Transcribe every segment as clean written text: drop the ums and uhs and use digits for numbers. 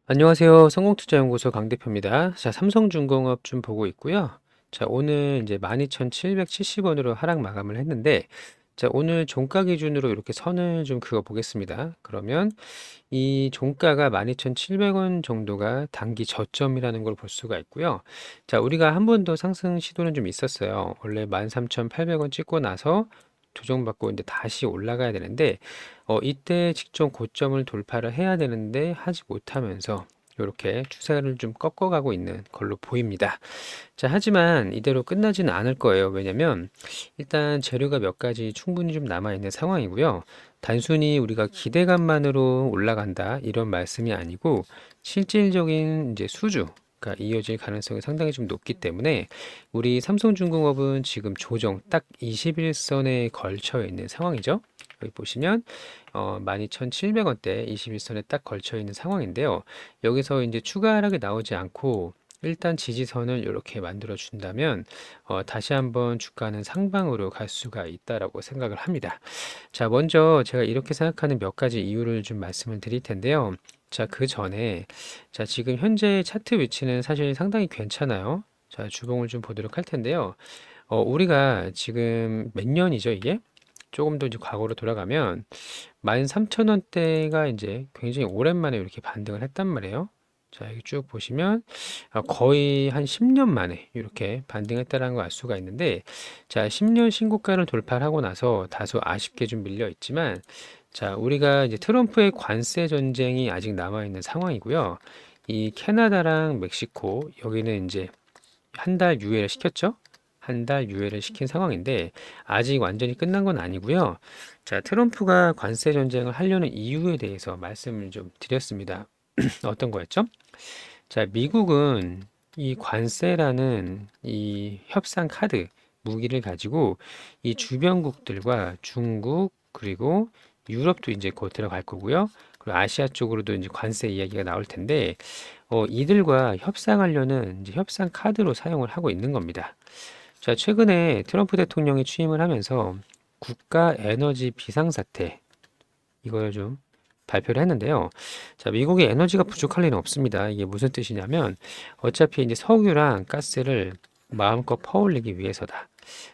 안녕하세요. 성공투자연구소 강대표입니다. 자, 삼성중공업 좀 보고 있고요. 자, 오늘 이제 12,770원으로 하락 마감을 했는데, 자, 오늘 종가 기준으로 이렇게 선을 좀 그어 보겠습니다. 그러면 이 종가가 12,700원 정도가 단기 저점이라는 걸 볼 수가 있고요. 자, 우리가 한 번 더 상승 시도는 좀 있었어요. 원래 13,800원 찍고 나서 조정받고 이제 다시 올라가야 되는데, 이때 직전 고점을 돌파를 해야 되는데 하지 못하면서 이렇게 추세를 좀 꺾어가고 있는 걸로 보입니다. 자, 하지만 이대로 끝나지는 않을 거예요. 왜냐면 일단 재료가 몇 가지 충분히 좀 남아 있는 상황이고요. 단순히 우리가 기대감만으로 올라간다 이런 말씀이 아니고 실질적인 이제 수주가 이어질 가능성이 상당히 좀 높기 때문에 우리 삼성중공업은 지금 조정 딱 21선에 걸쳐 있는 상황이죠. 여기 보시면 12,700원대 21선에 딱 걸쳐 있는 상황인데요. 여기서 이제 추가 하락이 나오지 않고 일단 지지선을 이렇게 만들어 준다면 다시 한번 주가는 상방으로 갈 수가 있다라고 생각을 합니다. 자, 먼저 제가 이렇게 생각하는 몇 가지 이유를 좀 말씀을 드릴 텐데요. 자, 그 전에 자, 지금 현재 차트 위치는 사실 상당히 괜찮아요. 자, 주봉을 좀 보도록 할 텐데요. 우리가 지금 몇 년이죠, 이게? 조금 더 이제 과거로 돌아가면 13,000원대가 이제 굉장히 오랜만에 이렇게 반등을 했단 말이에요. 자, 여기 쭉 보시면 거의 한 10년 만에 이렇게 반등했다는 걸 알 수가 있는데, 자, 10년 신고가를 돌파하고 나서 다소 아쉽게 좀 밀려 있지만, 자, 우리가 이제 트럼프의 관세 전쟁이 아직 남아 있는 상황이고요. 이 캐나다랑 멕시코 여기는 이제 한 달 유예를 시켰죠. 한 달 유예를 시킨 상황인데 아직 완전히 끝난 건 아니고요. 자, 트럼프가 관세 전쟁을 하려는 이유에 대해서 말씀을 좀 드렸습니다. 어떤 거였죠? 자, 미국은 이 관세라는 이 협상 카드 무기를 가지고 이 주변국들과 중국 그리고 유럽도 이제 곧 들어갈 거고요. 그리고 아시아 쪽으로도 이제 관세 이야기가 나올 텐데 이들과 협상하려는 이제 협상 카드로 사용을 하고 있는 겁니다. 자, 최근에 트럼프 대통령이 취임을 하면서 국가 에너지 비상사태 이걸 좀 발표를 했는데요. 자, 미국의 에너지가 부족할 리는 없습니다. 이게 무슨 뜻이냐면 어차피 이제 석유랑 가스를 마음껏 퍼올리기 위해서다.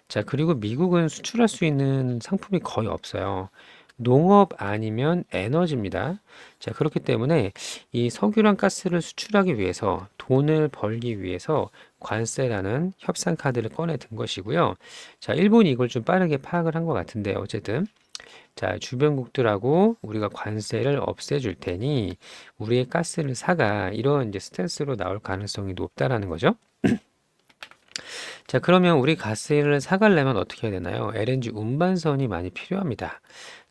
자, 그리고 미국은 수출할 수 있는 상품이 거의 없어요. 농업 아니면 에너지입니다. 자, 그렇기 때문에 이 석유랑 가스를 수출하기 위해서 돈을 벌기 위해서 관세라는 협상 카드를 꺼내 든 것이고요. 자, 일본이 이걸 좀 빠르게 파악을 한 것 같은데 어쨌든 자, 주변국들하고 우리가 관세를 없애줄 테니 우리의 가스를 사가 이런 이제 스탠스로 나올 가능성이 높다라는 거죠. 자, 그러면 우리 가스를 사가려면 어떻게 해야 되나요? LNG 운반선이 많이 필요합니다.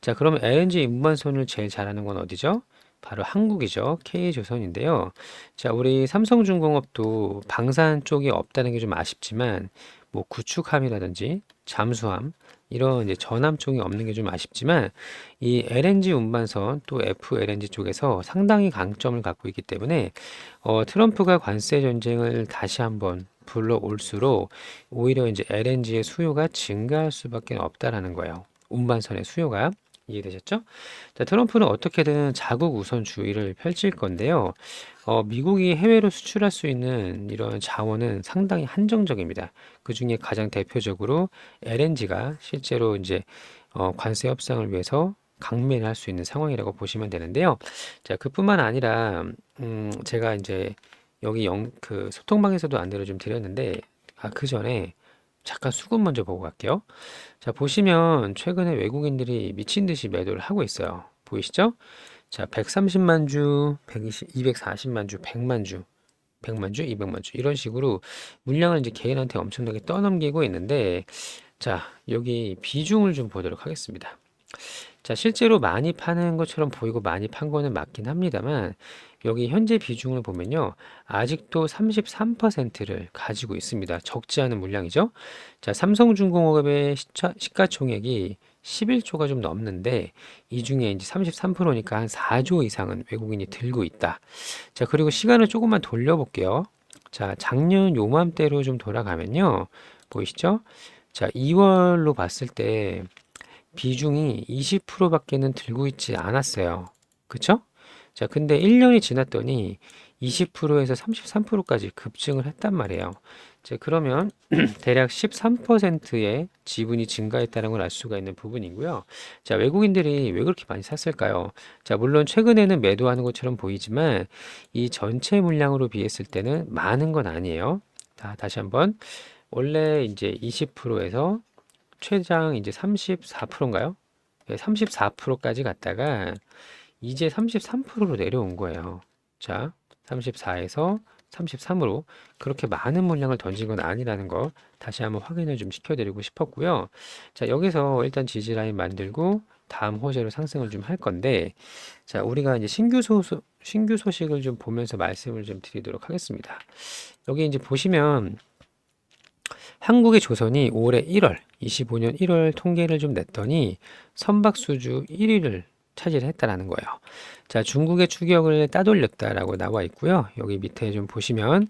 자, 그러면 LNG 운반선을 제일 잘하는 건 어디죠? 바로 한국이죠. K조선인데요. 자, 우리 삼성중공업도 방산 쪽이 없다는 게 좀 아쉽지만, 뭐 구축함이라든지 잠수함, 이런 이제 전함 쪽이 없는 게 좀 아쉽지만, 이 LNG 운반선 또 FLNG 쪽에서 상당히 강점을 갖고 있기 때문에, 트럼프가 관세 전쟁을 다시 한번 불러올수록 오히려 이제 LNG의 수요가 증가할 수밖에 없다라는 거예요. 운반선의 수요가. 이해되셨죠? 자, 트럼프는 어떻게든 자국 우선주의를 펼칠 건데요. 미국이 해외로 수출할 수 있는 이런 자원은 상당히 한정적입니다. 그 중에 가장 대표적으로 LNG가 실제로 이제 관세 협상을 위해서 강매를 할 수 있는 상황이라고 보시면 되는데요. 자, 그뿐만 아니라 제가 이제 여기 그 소통방에서도 안내를 좀 드렸는데 그 전에 잠깐 수급 먼저 보고 갈게요. 자, 보시면 최근에 외국인들이 미친 듯이 매도를 하고 있어요. 보이시죠? 자, 130만 주, 120, 240만 주, 100만 주, 100만 주, 200만 주 이런 식으로 물량을 이제 개인한테 엄청나게 떠넘기고 있는데 자, 여기 비중을 좀 보도록 하겠습니다. 자, 실제로 많이 파는 것처럼 보이고 많이 판 거는 맞긴 합니다만 여기 현재 비중을 보면요. 아직도 33%를 가지고 있습니다. 적지 않은 물량이죠. 자, 삼성중공업의 시가총액이 11조가 좀 넘는데 이 중에 이제 33%니까 한 4조 이상은 외국인이 들고 있다. 자, 그리고 시간을 조금만 돌려볼게요. 자, 작년 요맘때로 좀 돌아가면요. 보이시죠? 자, 2월로 봤을 때 비중이 20%밖에는 들고 있지 않았어요. 그쵸? 자, 근데 1년이 지났더니 20%에서 33%까지 급증을 했단 말이에요. 자, 그러면 대략 13%의 지분이 증가했다는 걸 알 수가 있는 부분이고요. 자, 외국인들이 왜 그렇게 많이 샀을까요? 자, 물론 최근에는 매도하는 것처럼 보이지만 이 전체 물량으로 비했을 때는 많은 건 아니에요. 자, 다시 한번 원래 이제 20%에서 최장 이제 34%인가요? 34%까지 갔다가 이제 33%로 내려온 거예요. 자, 34에서 33으로 그렇게 많은 물량을 던진 건 아니라는 거 다시 한번 확인을 좀 시켜드리고 싶었고요. 자, 여기서 일단 지지라인 만들고 다음 호재로 상승을 좀 할 건데, 자, 우리가 이제 신규 소식을 좀 보면서 말씀을 좀 드리도록 하겠습니다. 여기 이제 보시면 한국의 조선이 올해 1월, 25년 1월 통계를 좀 냈더니 선박수주 1위를 차지했다라는 거예요. 자, 중국의 추격을 따돌렸다라고 나와 있고요. 여기 밑에 좀 보시면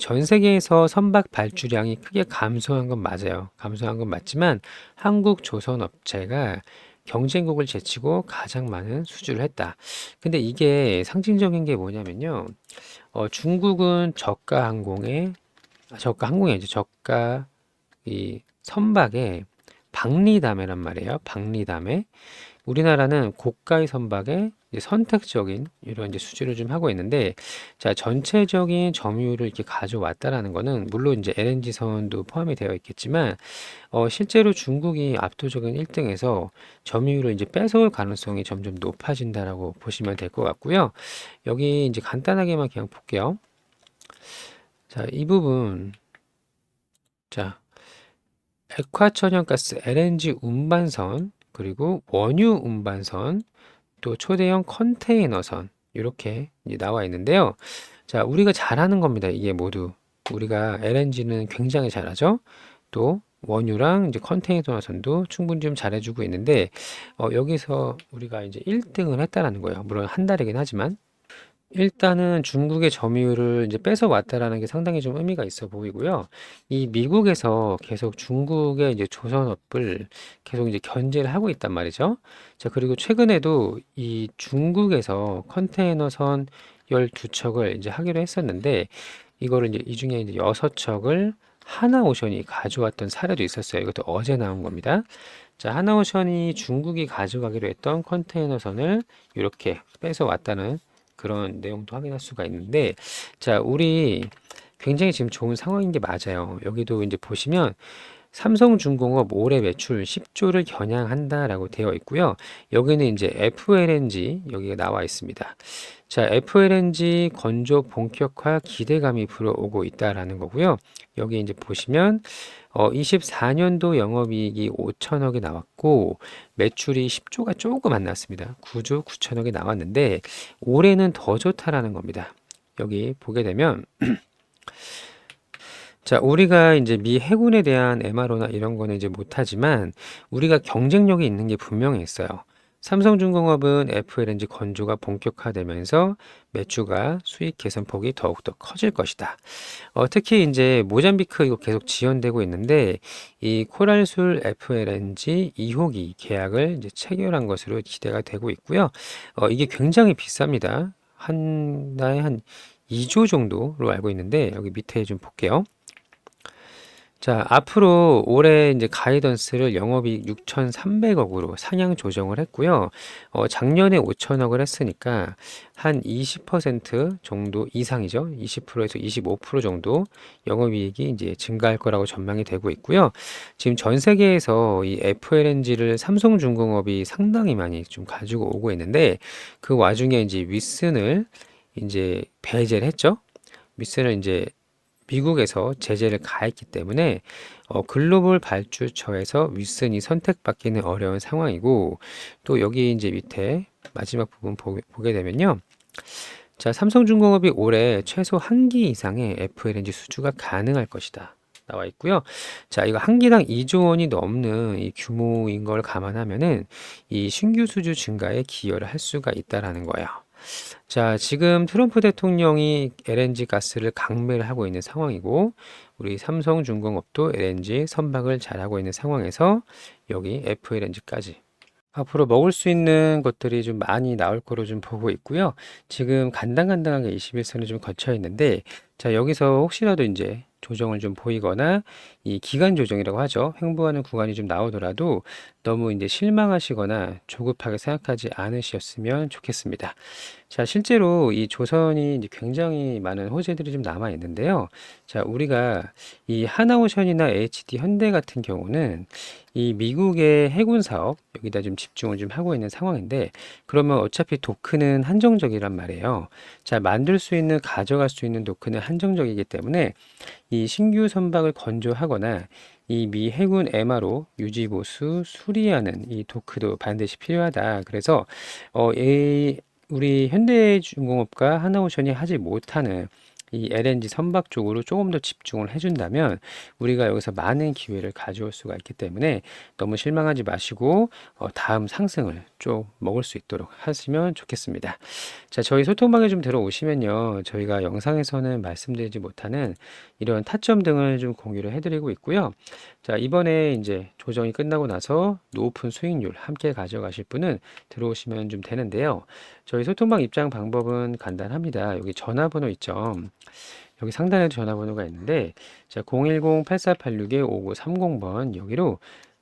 전 세계에서 선박 발주량이 크게 감소한 건 맞아요. 감소한 건 맞지만 한국 조선 업체가 경쟁국을 제치고 가장 많은 수주를 했다. 근데 이게 상징적인 게 뭐냐면요. 중국은 저가 항공이 아니죠. 저가 이 선박에 박리담회란 말이에요. 박리담회. 우리나라는 고가의 선박에 이제 선택적인 이런 이제 수주를 좀 하고 있는데, 자, 전체적인 점유율을 이렇게 가져왔다라는 거는 물론 이제 LNG 선도 포함이 되어 있겠지만, 실제로 중국이 압도적인 1등에서 점유율을 이제 뺏어올 가능성이 점점 높아진다라고 보시면 될 것 같고요. 여기 이제 간단하게만 그냥 볼게요. 자, 이 부분. 자, 액화천연가스 LNG 운반선, 그리고 원유 운반선, 또 초대형 컨테이너선 이렇게 나와 있는데요. 자, 우리가 잘하는 겁니다. 이게 모두 우리가 LNG는 굉장히 잘하죠. 또 원유랑 이제 컨테이너선도 충분히 좀 잘해주고 있는데 여기서 우리가 이제 1등을 했다라는 거예요. 물론 한 달이긴 하지만. 일단은 중국의 점유율을 이제 뺏어왔다라는 게 상당히 좀 의미가 있어 보이고요. 이 미국에서 계속 중국의 이제 조선업을 계속 이제 견제를 하고 있단 말이죠. 자, 그리고 최근에도 이 중국에서 컨테이너선 12척을 이제 하기로 했었는데, 이거를 이제 이 중에 이제 6척을 하나오션이 가져왔던 사례도 있었어요. 이것도 어제 나온 겁니다. 자, 하나오션이 중국이 가져가기로 했던 컨테이너선을 이렇게 뺏어왔다는 그런 내용도 확인할 수가 있는데, 자, 우리 굉장히 지금 좋은 상황인 게 맞아요. 여기도 이제 보시면 삼성중공업 올해 매출 10조를 겨냥한다라고 되어 있고요. 여기는 이제 FLNG 여기가 나와 있습니다. 자, FLNG 건조 본격화 기대감이 불어오고 있다라는 거고요. 여기 이제 보시면 24년도 영업이익이 5천억이 나왔고 매출이 10조가 조금 안 나왔습니다. 9조 9천억이 나왔는데 올해는 더 좋다라는 겁니다. 여기 보게 되면 자, 우리가 이제 미 해군에 대한 MRO나 이런 거는 이제 못하지만 우리가 경쟁력이 있는 게 분명히 있어요. 삼성중공업은 FLNG 건조가 본격화되면서 매출과 수익 개선폭이 더욱더 커질 것이다. 특히 이제 모잠비크 이거 계속 지연되고 있는데 이 코랄술 FLNG 2호기 계약을 이제 체결한 것으로 기대가 되고 있고요. 이게 굉장히 비쌉니다. 한 달에 한 2조 정도로 알고 있는데 여기 밑에 좀 볼게요. 자, 앞으로 올해 이제 가이던스를 영업이익 6,300억으로 상향 조정을 했고요. 작년에 5천억을 했으니까 한 20% 정도 이상이죠. 20%에서 25% 정도 영업이익이 이제 증가할 거라고 전망이 되고 있고요. 지금 전 세계에서 이 FLNG를 삼성중공업이 상당히 많이 좀 가지고 오고 있는데 그 와중에 이제 윗슨을 이제 배제를 했죠. 윗슨을 이제 미국에서 제재를 가했기 때문에 글로벌 발주처에서 윗선이 선택받기는 어려운 상황이고 또 여기 이제 밑에 마지막 부분 보게 되면요. 자, 삼성중공업이 올해 최소 한 기 이상의 FLNG 수주가 가능할 것이다. 나와 있고요. 자, 이거 한 기당 2조 원이 넘는 이 규모인 걸 감안하면은 이 신규 수주 증가에 기여를 할 수가 있다라는 거예요. 자, 지금 트럼프 대통령이 LNG 가스를 강매를 하고 있는 상황이고, 우리 삼성중공업도 LNG 선박을 잘하고 있는 상황에서 여기 FLNG까지 앞으로 먹을 수 있는 것들이 좀 많이 나올 거로 좀 보고 있고요. 지금 간당간당하게 21선을 좀 거쳐 있는데, 자, 여기서 혹시라도 이제 조정을 좀 보이거나 이 기간 조정이라고 하죠. 횡보하는 구간이 좀 나오더라도 너무 이제 실망하시거나 조급하게 생각하지 않으셨으면 좋겠습니다. 자, 실제로 이 조선이 이제 굉장히 많은 호재들이 좀 남아 있는데요. 자, 우리가 이 하나오션이나 HD 현대 같은 경우는 이 미국의 해군 사업 여기다 좀 집중을 좀 하고 있는 상황인데, 그러면 어차피 토크는 한정적이란 말이에요. 자, 만들 수 있는 가져갈 수 있는 토크는 한정적이기 때문에 이 신규 선박을 건조하거나 이 미 해군 MRO 유지 보수 수리하는 이 도크도 반드시 필요하다. 그래서 우리 현대중공업과 하나오션이 하지 못하는 이 LNG 선박 쪽으로 조금 더 집중을 해준다면 우리가 여기서 많은 기회를 가져올 수가 있기 때문에 너무 실망하지 마시고 다음 상승을 좀 먹을 수 있도록 하시면 좋겠습니다. 자, 저희 소통방에 좀 들어오시면요. 저희가 영상에서는 말씀드리지 못하는 이런 타점 등을 좀 공유를 해드리고 있고요. 자, 이번에 이제 조정이 끝나고 나서 높은 수익률 함께 가져가실 분은 들어오시면 좀 되는데요. 저희 소통방 입장 방법은 간단합니다. 여기 전화번호 있죠. 여기 상단에도 전화번호가 있는데, 자, 010-8486-5930번 여기로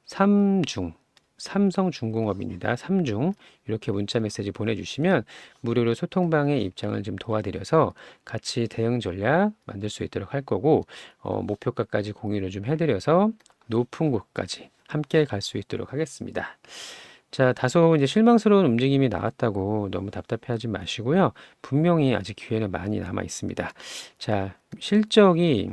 삼중 삼성중공업입니다. 삼중 이렇게 문자 메시지 보내주시면 무료로 소통방에 입장을 좀 도와드려서 같이 대응 전략 만들 수 있도록 할 거고, 목표가까지 공유를 좀 해드려서 높은 곳까지 함께 갈 수 있도록 하겠습니다. 자, 다소 이제 실망스러운 움직임이 나왔다고 너무 답답해하지 마시고요. 분명히 아직 기회는 많이 남아 있습니다. 자, 실적이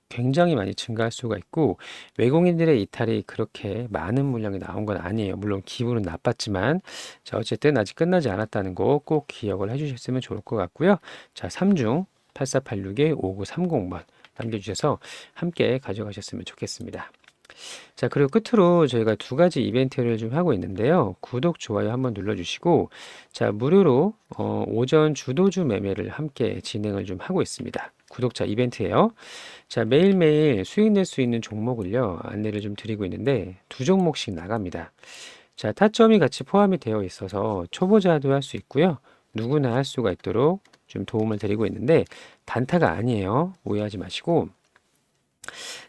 굉장히 많이 증가할 수가 있고 외국인들의 이탈이 그렇게 많은 물량이 나온 건 아니에요. 물론 기분은 나빴지만 자, 어쨌든 아직 끝나지 않았다는 거 꼭 기억을 해주셨으면 좋을 것 같고요. 자, 3중 8486-5930번 남겨주셔서 함께 가져가셨으면 좋겠습니다. 자, 그리고 끝으로 저희가 두 가지 이벤트를 좀 하고 있는데요. 구독, 좋아요 한번 눌러주시고, 자, 무료로 오전 주도주 매매를 함께 진행을 좀 하고 있습니다. 구독자 이벤트예요. 자, 매일매일 수익 낼 수 있는 종목을요, 안내를 좀 드리고 있는데, 두 종목씩 나갑니다. 자, 타점이 같이 포함이 되어 있어서 초보자도 할 수 있고요. 누구나 할 수가 있도록 좀 도움을 드리고 있는데, 단타가 아니에요. 오해하지 마시고,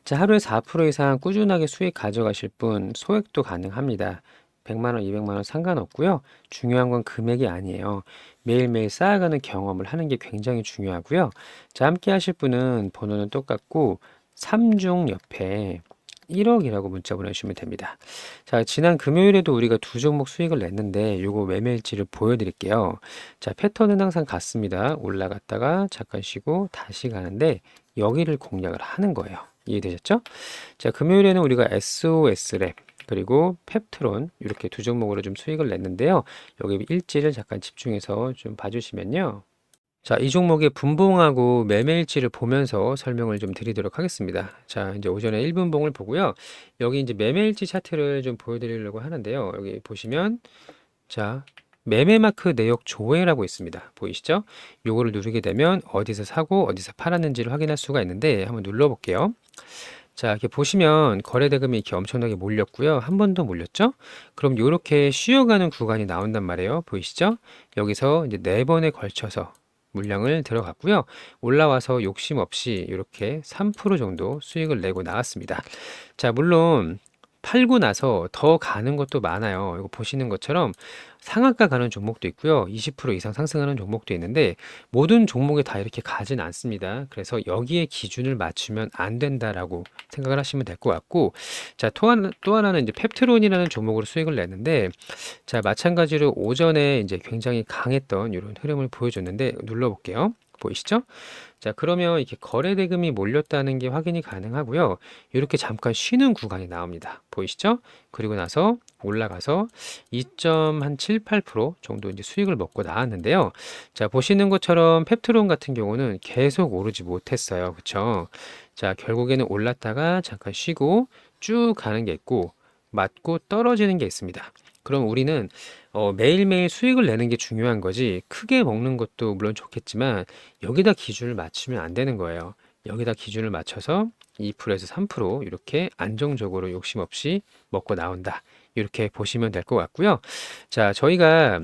자, 하루에 4% 이상 꾸준하게 수익 가져가실 분 소액도 가능합니다. 100만 원, 200만 원 상관없고요. 중요한 건 금액이 아니에요. 매일매일 쌓아가는 경험을 하는 게 굉장히 중요하고요. 자, 함께 하실 분은 번호는 똑같고 3중 옆에 1억이라고 문자 보내주시면 됩니다. 자, 지난 금요일에도 우리가 두 종목 수익을 냈는데 요거 매매일지를 보여드릴게요. 자, 패턴은 항상 같습니다. 올라갔다가 잠깐 쉬고 다시 가는데 여기를 공략을 하는 거예요. 이해되셨죠? 자, 금요일에는 우리가 SOS랩 그리고 펩트론 이렇게 두 종목으로 좀 수익을 냈는데요. 여기 일지를 잠깐 집중해서 좀 봐주시면요. 자, 이 종목의 분봉하고 매매일지를 보면서 설명을 좀 드리도록 하겠습니다. 자, 이제 오전에 1분봉을 보고요. 여기 이제 매매일지 차트를 좀 보여드리려고 하는데요. 여기 보시면 자, 매매 마크 내역 조회라고 있습니다. 보이시죠? 요거를 누르게 되면 어디서 사고 어디서 팔았는지를 확인할 수가 있는데 한번 눌러볼게요. 자, 이렇게 보시면 거래 대금이 이렇게 엄청나게 몰렸고요. 한 번 더 몰렸죠? 그럼 이렇게 쉬어가는 구간이 나온단 말이에요. 보이시죠? 여기서 이제 4번에 걸쳐서 물량을 들어갔고요. 올라와서 욕심 없이 이렇게 3% 정도 수익을 내고 나왔습니다. 자, 물론 팔고 나서 더 가는 것도 많아요. 이거 보시는 것처럼 상한가 가는 종목도 있고요. 20% 이상 상승하는 종목도 있는데 모든 종목이 다 이렇게 가진 않습니다. 그래서 여기에 기준을 맞추면 안 된다라고 생각을 하시면 될 것 같고, 자, 또 하나는 이제 펩트론이라는 종목으로 수익을 냈는데, 자, 마찬가지로 오전에 이제 굉장히 강했던 이런 흐름을 보여줬는데 눌러볼게요. 보이시죠? 자, 그러면 이렇게 거래 대금이 몰렸다는 게 확인이 가능하고요. 이렇게 잠깐 쉬는 구간이 나옵니다. 보이시죠? 그리고 나서 올라가서 2.78% 정도 이제 수익을 먹고 나왔는데요. 자, 보시는 것처럼 펩트론 같은 경우는 계속 오르지 못했어요. 그쵸? 자, 결국에는 올랐다가 잠깐 쉬고 쭉 가는 게 있고 맞고 떨어지는 게 있습니다. 그럼 우리는 매일매일 수익을 내는 게 중요한 거지 크게 먹는 것도 물론 좋겠지만 여기다 기준을 맞추면 안 되는 거예요. 여기다 기준을 맞춰서 2%에서 3% 이렇게 안정적으로 욕심 없이 먹고 나온다. 이렇게 보시면 될 것 같고요. 자, 저희가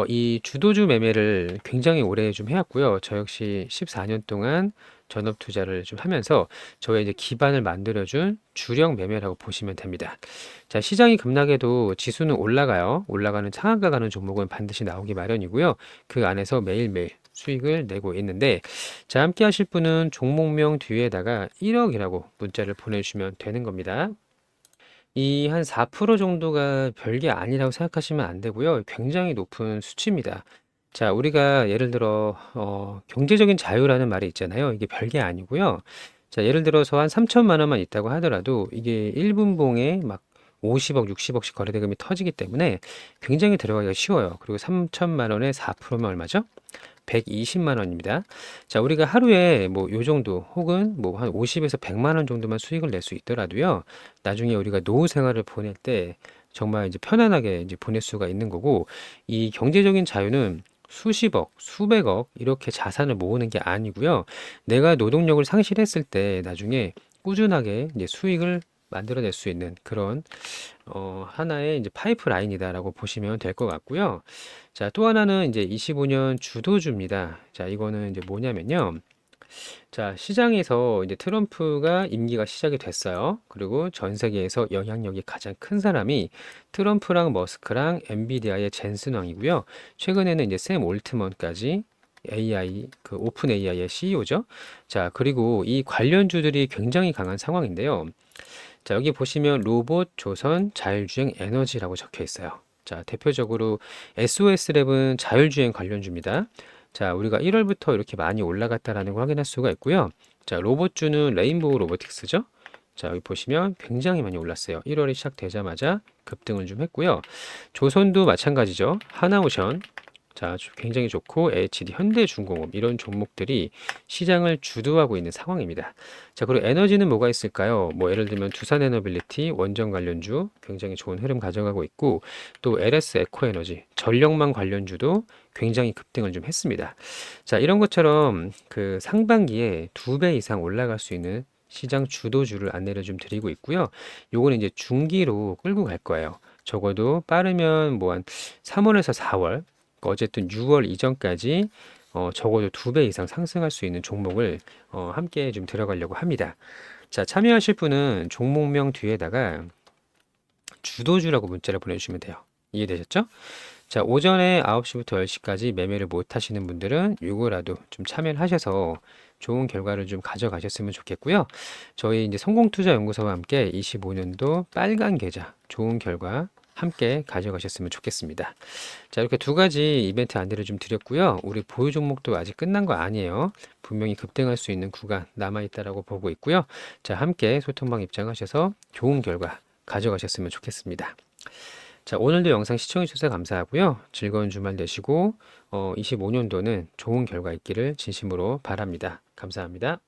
이 주도주 매매를 굉장히 오래 좀 해왔고요. 저 역시 14년 동안 전업 투자를 좀 하면서 저의 이제 기반을 만들어준 주력 매매라고 보시면 됩니다. 자, 시장이 급락해도 지수는 올라가요. 올라가는 상한가 가는 종목은 반드시 나오기 마련이고요. 그 안에서 매일매일 수익을 내고 있는데, 자, 함께 하실 분은 종목명 뒤에다가 1억이라고 문자를 보내주시면 되는 겁니다. 이 한 4% 정도가 별게 아니라고 생각하시면 안 되고요. 굉장히 높은 수치입니다. 자, 우리가 예를 들어 경제적인 자유라는 말이 있잖아요. 이게 별게 아니고요. 자, 예를 들어서 한 3천만 원만 있다고 하더라도 이게 1분봉에 막 50억, 60억씩 거래대금이 터지기 때문에 굉장히 들어가기가 쉬워요. 그리고 3천만 원에 4%면 얼마죠? 120만 원입니다. 자, 우리가 하루에 뭐 요 정도 혹은 뭐 한 50에서 100만 원 정도만 수익을 낼 수 있더라도요. 나중에 우리가 노후 생활을 보낼 때 정말 이제 편안하게 이제 보낼 수가 있는 거고, 이 경제적인 자유는 수십억, 수백억 이렇게 자산을 모으는 게 아니고요. 내가 노동력을 상실했을 때 나중에 꾸준하게 이제 수익을 만들어낼 수 있는 그런 하나의 이제 파이프라인이다라고 보시면 될 것 같고요. 자, 또 하나는 이제 25년 주도주입니다. 자, 이거는 이제 뭐냐면요. 자, 시장에서 이제 트럼프가 임기가 시작이 됐어요. 그리고 전 세계에서 영향력이 가장 큰 사람이 트럼프랑 머스크랑 엔비디아의 젠슨 왕이고요. 최근에는 이제 샘 올트먼까지 AI, 그 오픈 AI의 CEO죠. 자, 그리고 이 관련주들이 굉장히 강한 상황인데요. 자, 여기 보시면 로봇, 조선, 자율주행, 에너지라고 적혀 있어요. 자, 대표적으로 SOS랩은 자율주행 관련주입니다. 자, 우리가 1월부터 이렇게 많이 올라갔다라는 걸 확인할 수가 있고요. 자, 로봇주는 레인보우 로보틱스죠. 자, 여기 보시면 굉장히 많이 올랐어요. 1월이 시작되자마자 급등을 좀 했고요. 조선도 마찬가지죠. 하나오션, 자, 굉장히 좋고 HD, 현대중공업 이런 종목들이 시장을 주도하고 있는 상황입니다. 자, 그리고 에너지는 뭐가 있을까요? 뭐 예를 들면 두산에너빌리티, 원전 관련주 굉장히 좋은 흐름 가져가고 있고, 또 LS 에코에너지, 전력망 관련주도 굉장히 급등을 좀 했습니다. 자, 이런 것처럼 그 상반기에 2배 이상 올라갈 수 있는 시장 주도주를 안내를 좀 드리고 있고요. 요거는 이제 중기로 끌고 갈 거예요. 적어도 빠르면 뭐 한 3월에서 4월, 어쨌든 6월 이전까지 적어도 2배 이상 상승할 수 있는 종목을 함께 좀 들어가려고 합니다. 자, 참여하실 분은 종목명 뒤에다가 주도주라고 문자를 보내주시면 돼요. 이해되셨죠? 자, 오전에 9시부터 10시까지 매매를 못 하시는 분들은 요거라도 좀 참여를 하셔서 좋은 결과를 좀 가져가셨으면 좋겠고요. 저희 이제 성공투자연구소와 함께 25년도 빨간 계좌 좋은 결과 함께 가져가셨으면 좋겠습니다. 자, 이렇게 두 가지 이벤트 안내를 좀 드렸고요. 우리 보유 종목도 아직 끝난 거 아니에요. 분명히 급등할 수 있는 구간 남아있다라고 보고 있고요. 자, 함께 소통방 입장하셔서 좋은 결과 가져가셨으면 좋겠습니다. 자, 오늘도 영상 시청해주셔서 감사하고요. 즐거운 주말 되시고, 25년도는 좋은 결과 있기를 진심으로 바랍니다. 감사합니다.